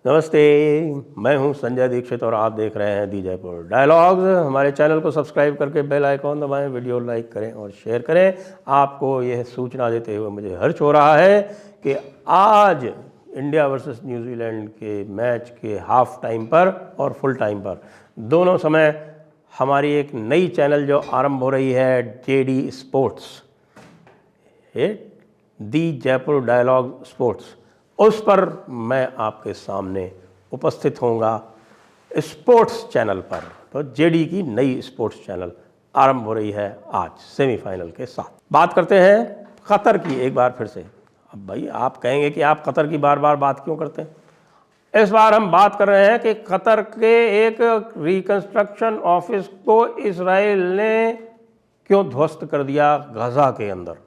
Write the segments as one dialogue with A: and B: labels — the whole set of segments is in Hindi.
A: नमस्ते, मैं हूं संजय दीक्षित और आप देख रहे हैं दी जयपुर डायलॉग्स। हमारे चैनल को सब्सक्राइब करके बेल आइकॉन दबाएं, वीडियो लाइक करें और शेयर करें। आपको यह सूचना देते हुए मुझे हर्ष हो रहा है कि आज इंडिया वर्सेस न्यूजीलैंड के मैच के हाफ टाइम पर और फुल टाइम पर दोनों समय हमारी एक नई चैनल जो आरंभ हो रही है, जेडी स्पोर्ट्स, दी जयपुर डायलॉग स्पोर्ट्स, उस पर मैं आपके सामने उपस्थित होऊंगा स्पोर्ट्स चैनल पर। तो जेडी की नई स्पोर्ट्स चैनल आरंभ हो रही है आज सेमीफाइनल के साथ। बात करते हैं कतर की एक बार फिर से। अब भाई आप कहेंगे कि आप कतर की बार बार बात क्यों करते हैं। इस बार हम बात कर रहे हैं कि कतर के एक रिकंस्ट्रक्शन ऑफिस को इजराइल ने क्यों ध्वस्त कर दिया गजा के अंदर।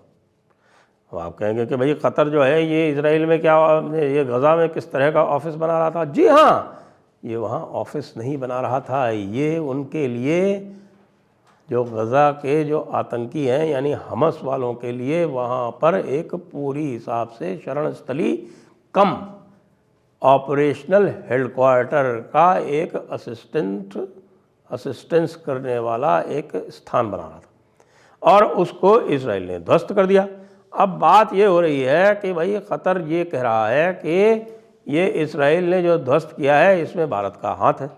A: अब आप कहेंगे कि भाई कतर जो है ये इजराइल में क्या, ये गजा में किस तरह का ऑफिस बना रहा था। जी हाँ, ये वहाँ ऑफिस नहीं बना रहा था, ये उनके लिए जो गजा के जो आतंकी हैं यानी हमस वालों के लिए वहाँ पर एक पूरी हिसाब से शरण स्थली कम ऑपरेशनल हेडक्वार्टर का एक असिस्टेंस करने वाला एक स्थान बना रहा था और उसको इजराइल ने ध्वस्त कर दिया। अब बात ये हो रही है कि भाई कतर ये कह रहा है कि ये इजराइल ने जो ध्वस्त किया है इसमें भारत का हाथ है।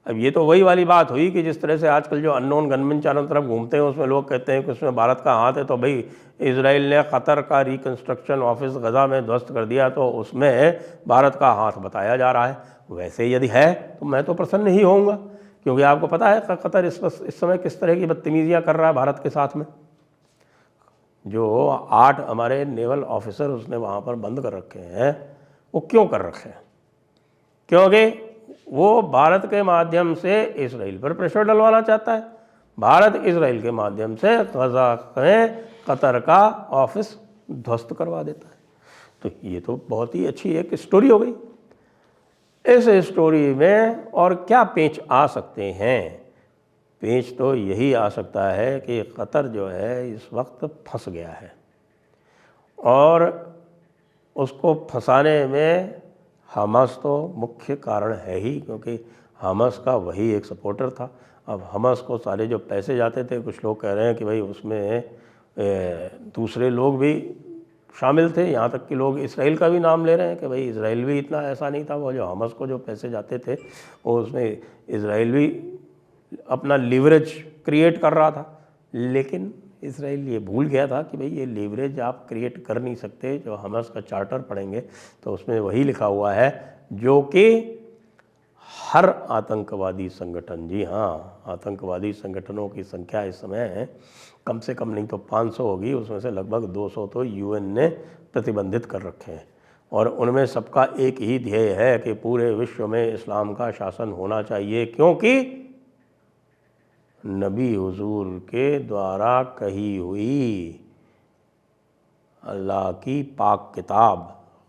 A: अब ये तो वही वाली बात हुई कि जिस तरह से आजकल जो अननोन गनमैन चारों तरफ घूमते हैं उसमें लोग कहते हैं कि उसमें भारत का हाथ है। तो भाई इजराइल ने कतर का रिकंस्ट्रक्शन ऑफिस गजा में ध्वस्त कर दिया तो उसमें भारत का हाथ बताया जा रहा है। वैसे यदि है तो मैं तो प्रसन्न ही होऊंगा, क्योंकि आपको पता है कतर इस समय किस तरह की बदतमीजियाँ कर रहा है भारत के साथ में। जो 8 हमारे नेवल ऑफिसर उसने वहाँ पर बंद कर रखे हैं, वो क्यों कर रखे हैं? क्योंकि वो भारत के माध्यम से इजराइल पर प्रेशर डलवाना चाहता है। भारत इजराइल के माध्यम से गजा में कतर का ऑफिस ध्वस्त करवा देता है। तो ये तो बहुत ही अच्छी एक स्टोरी हो गई। इस स्टोरी में और क्या पेच आ सकते हैं? पेच तो यही आ सकता है कि कतर जो है इस वक्त फंस गया है और उसको फंसाने में हमास तो मुख्य कारण है ही, क्योंकि हमास का वही एक सपोर्टर था। अब हमास को सारे जो पैसे जाते थे, कुछ लोग कह रहे हैं कि भाई उसमें दूसरे लोग भी शामिल थे, यहाँ तक कि लोग इसराइल का भी नाम ले रहे हैं कि भाई इसराइल भी इतना ऐसा नहीं था। वो जो हमास को जो पैसे जाते थे वो उसमें इसराइल भी अपना लीवरेज क्रिएट कर रहा था। लेकिन इसराइल ये भूल गया था कि भाई ये लीवरेज आप क्रिएट कर नहीं सकते। जो हमास का चार्टर पढ़ेंगे तो उसमें वही लिखा हुआ है जो कि हर आतंकवादी संगठन, जी हाँ, आतंकवादी संगठनों की संख्या इस समय कम से कम नहीं तो 500 होगी, उसमें से लगभग 200 तो यूएन ने प्रतिबंधित कर रखे हैं और उनमें सबका एक ही ध्येय है कि पूरे विश्व में इस्लाम का शासन होना चाहिए, क्योंकि नबी हुजूर के द्वारा कही हुई अल्लाह की पाक किताब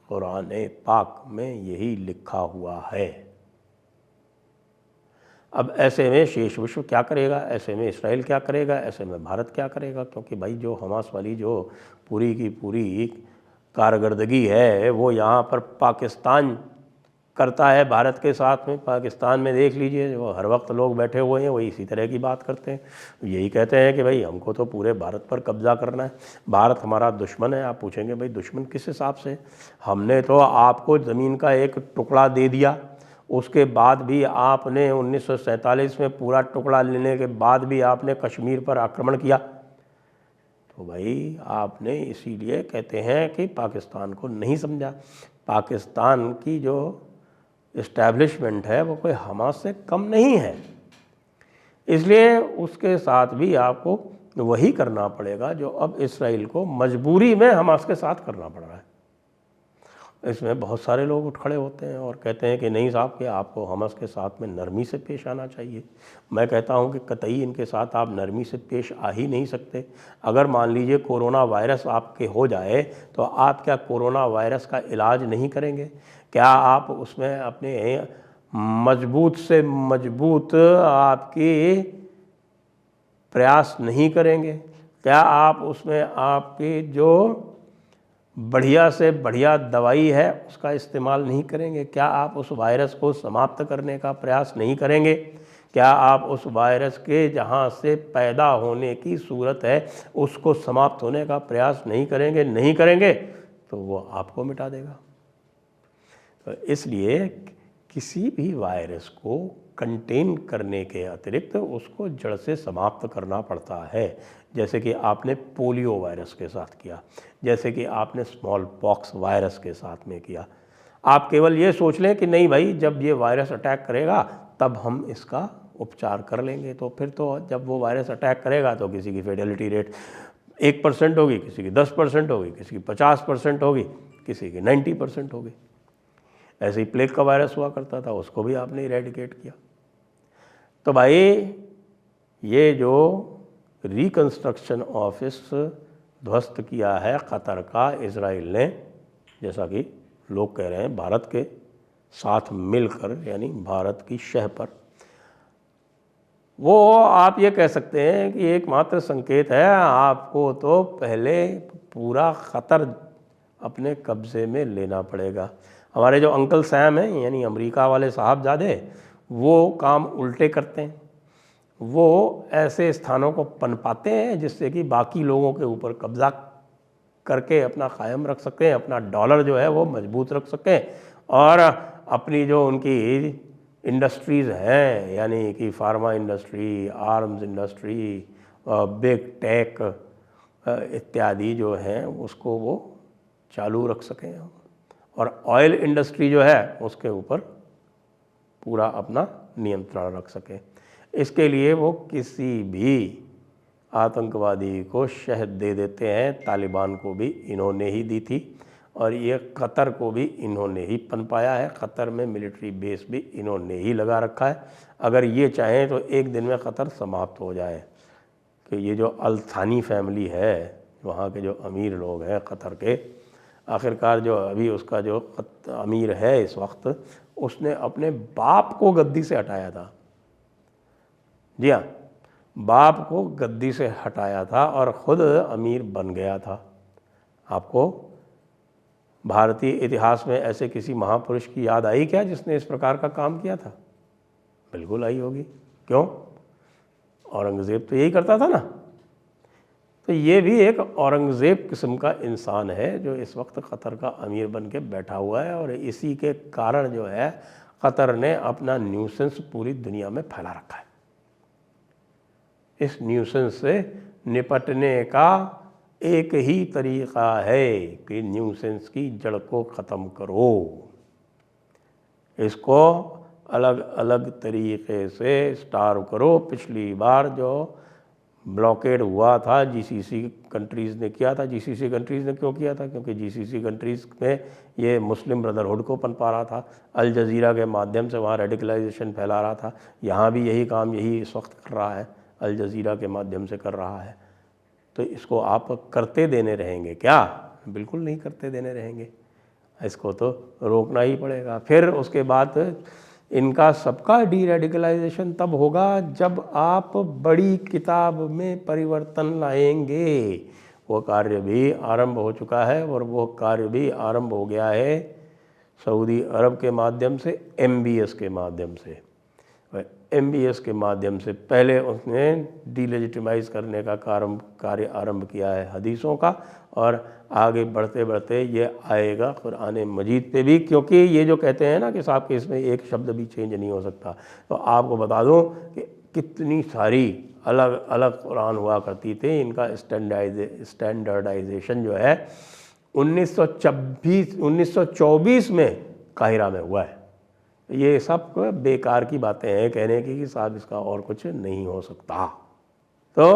A: कुरान पाक में यही लिखा हुआ है। अब ऐसे में शेष विश्व क्या करेगा, ऐसे में इसराइल क्या करेगा, ऐसे में भारत क्या करेगा? क्योंकि भाई जो हमास वाली जो पूरी की पूरी कारकर्दगी है वो यहाँ पर पाकिस्तान करता है भारत के साथ में। पाकिस्तान में देख लीजिए वो हर वक्त लोग बैठे हुए हैं, वही इसी तरह की बात करते हैं। यही कहते हैं कि भाई हमको तो पूरे भारत पर कब्जा करना है, भारत हमारा दुश्मन है। आप पूछेंगे भाई दुश्मन किस हिसाब से? हमने तो आपको ज़मीन का एक टुकड़ा दे दिया, उसके बाद भी आपने 1947 में पूरा टुकड़ा लेने के बाद भी आपने कश्मीर पर आक्रमण किया। तो भाई आपने इसीलिए कहते हैं कि पाकिस्तान को नहीं समझा। पाकिस्तान की जो इस्टेब्लिशमेंट है वो कोई हमास से कम नहीं है, इसलिए उसके साथ भी आपको वही करना पड़ेगा जो अब इसराइल को मजबूरी में हमास के साथ करना पड़ रहा है। इसमें बहुत सारे लोग उठ खड़े होते हैं और कहते हैं कि नहीं साहब, कि आपको हमास के साथ में नरमी से पेश आना चाहिए। मैं कहता हूं कि कतई इनके साथ आप नरमी से पेश आ ही नहीं सकते। अगर मान लीजिए कोरोना वायरस आपके हो जाए तो आप क्या कोरोना वायरस का इलाज नहीं करेंगे? क्या आप उसमें अपने मजबूत से मजबूत आपकी प्रयास नहीं करेंगे? क्या आप उसमें आपकी जो बढ़िया से बढ़िया दवाई है उसका इस्तेमाल नहीं करेंगे? क्या आप उस वायरस को समाप्त करने का प्रयास नहीं करेंगे? क्या आप उस वायरस के जहाँ से पैदा होने की सूरत है उसको समाप्त होने का प्रयास नहीं करेंगे? नहीं करेंगे तो वो आपको मिटा देगा। तो इसलिए किसी भी वायरस को कंटेन करने के अतिरिक्त उसको जड़ से समाप्त करना पड़ता है। जैसे कि आपने पोलियो वायरस के साथ किया, जैसे कि आपने स्मॉल पॉक्स वायरस के साथ में किया। आप केवल ये सोच लें कि नहीं भाई, जब ये वायरस अटैक करेगा तब हम इसका उपचार कर लेंगे, तो फिर तो जब वो वायरस अटैक करेगा तो किसी की फेटेलिटी रेट 1% होगी, किसी की 10% होगी, किसी की 50% होगी, किसी की 90% होगी। ऐसे ही प्लेग का वायरस हुआ करता था, उसको भी आपने इरेडिकेट किया। तो भाई ये जो रिकंस्ट्रक्शन ऑफिस ध्वस्त किया है कतर का इजराइल ने, जैसा कि लोग कह रहे हैं भारत के साथ मिलकर, यानी भारत की शह पर, वो आप ये कह सकते हैं कि एकमात्र संकेत है आपको तो पहले पूरा कतर अपने कब्जे में लेना पड़ेगा। हमारे जो अंकल सैम हैं, यानी अमेरिका वाले साहबजादे, वो काम उल्टे करते हैं। वो ऐसे स्थानों को पनपाते हैं जिससे कि बाकी लोगों के ऊपर कब्जा करके अपना कायम रख सकें, अपना डॉलर जो है वो मजबूत रख सकें, और अपनी जो उनकी इंडस्ट्रीज़ हैं, यानी कि pharma industry, arms industry, big tech इत्यादि जो हैं उसको वो चालू रख सकें, और ऑयल इंडस्ट्री जो है उसके ऊपर पूरा अपना नियंत्रण रख सकें। इसके लिए वो किसी भी आतंकवादी को शह दे देते हैं। तालिबान को भी इन्होंने ही दी थी, और ये कतर को भी इन्होंने ही पनपाया है। कतर में मिलिट्री बेस भी इन्होंने ही लगा रखा है। अगर ये चाहें तो एक दिन में कतर समाप्त हो जाए। कि ये जो अल थानी फैमिली है, वहाँ के जो अमीर लोग हैं कतर के, आखिरकार जो अभी उसका जो अमीर है इस वक्त, उसने अपने बाप को गद्दी से हटाया था। जी हाँ, बाप को गद्दी से हटाया था और ख़ुद अमीर बन गया था। आपको भारतीय इतिहास में ऐसे किसी महापुरुष की याद आई क्या जिसने इस प्रकार का काम किया था? बिल्कुल आई होगी। क्यों? औरंगज़ेब तो यही करता था ना। तो ये भी एक औरंगज़ेब किस्म का इंसान है जो इस वक्त कतर का अमीर बन के बैठा हुआ है, और इसी के कारण जो है कतर ने अपना न्यूसेंस पूरी दुनिया में फैला रखा है। इस न्यूसेंस से निपटने का एक ही तरीक़ा है कि न्यूसेंस की जड़ को ख़त्म करो। इसको अलग अलग तरीक़े से स्टार्व करो। पिछली बार जो ब्लॉकेड हुआ था जीसीसी कंट्रीज़ ने किया था। जीसीसी कंट्रीज़ ने क्यों किया था? क्योंकि जीसीसी कंट्रीज़ में ये मुस्लिम ब्रदरहुड को पनपा रहा था, अल जज़ीरा के माध्यम से वहाँ रेडिकलाइजेशन फैला रहा था। यहाँ भी यही काम यही इस वक्त कर रहा है, अल जज़ीरा के माध्यम से कर रहा है। तो इसको आप करते देने रहेंगे क्या? बिल्कुल नहीं करते देने रहेंगे। इसको तो रोकना ही पड़ेगा। फिर उसके बाद इनका सबका डी रेडिकलाइजेशन तब होगा जब आप बड़ी किताब में परिवर्तन लाएंगे। वो कार्य भी आरंभ हो चुका है, और वो कार्य भी आरंभ हो गया है सऊदी अरब के माध्यम से, MBS के माध्यम से। MBS के माध्यम से पहले उसने डीलेजिटिमाइज करने का कार्य आरंभ किया है हदीसों का, और आगे बढ़ते बढ़ते ये आएगा कुरान मजीद पे भी। क्योंकि ये जो कहते हैं ना कि साहब कि इसमें एक शब्द भी चेंज नहीं हो सकता, तो आपको बता दूं कि कितनी सारी अलग अलग कुरान हुआ करती थी। इनका स्टैंडर्डाइजेशन जो है 1924 में काहिरा में हुआ है। ये सब बेकार की बातें हैं कहने की कि साहब इसका और कुछ नहीं हो सकता। तो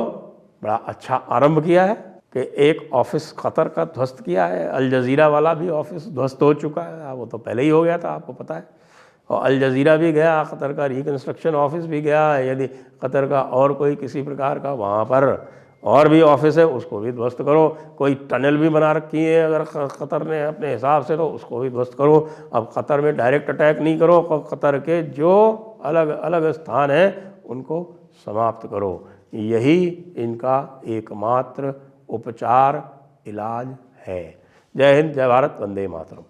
A: बड़ा अच्छा आरंभ किया है कि एक ऑफिस कतर का ध्वस्त किया है। अल जज़ीरा वाला भी ऑफिस ध्वस्त हो चुका है, वो तो पहले ही हो गया था, आपको पता है। और अल जज़ीरा भी गया, कतर का रिकन्स्ट्रक्शन ऑफिस भी गया। यदि कतर का और कोई किसी प्रकार का वहाँ पर और भी ऑफिस है उसको भी ध्वस्त करो। कोई टनल भी बना रखी है अगर कतर ने अपने हिसाब से, तो उसको भी ध्वस्त करो। अब कतर में डायरेक्ट अटैक नहीं करो, कतर के जो अलग अलग स्थान हैं उनको समाप्त करो। यही इनका एकमात्र उपचार इलाज है। जय हिंद, जय भारत, वंदे मातरम।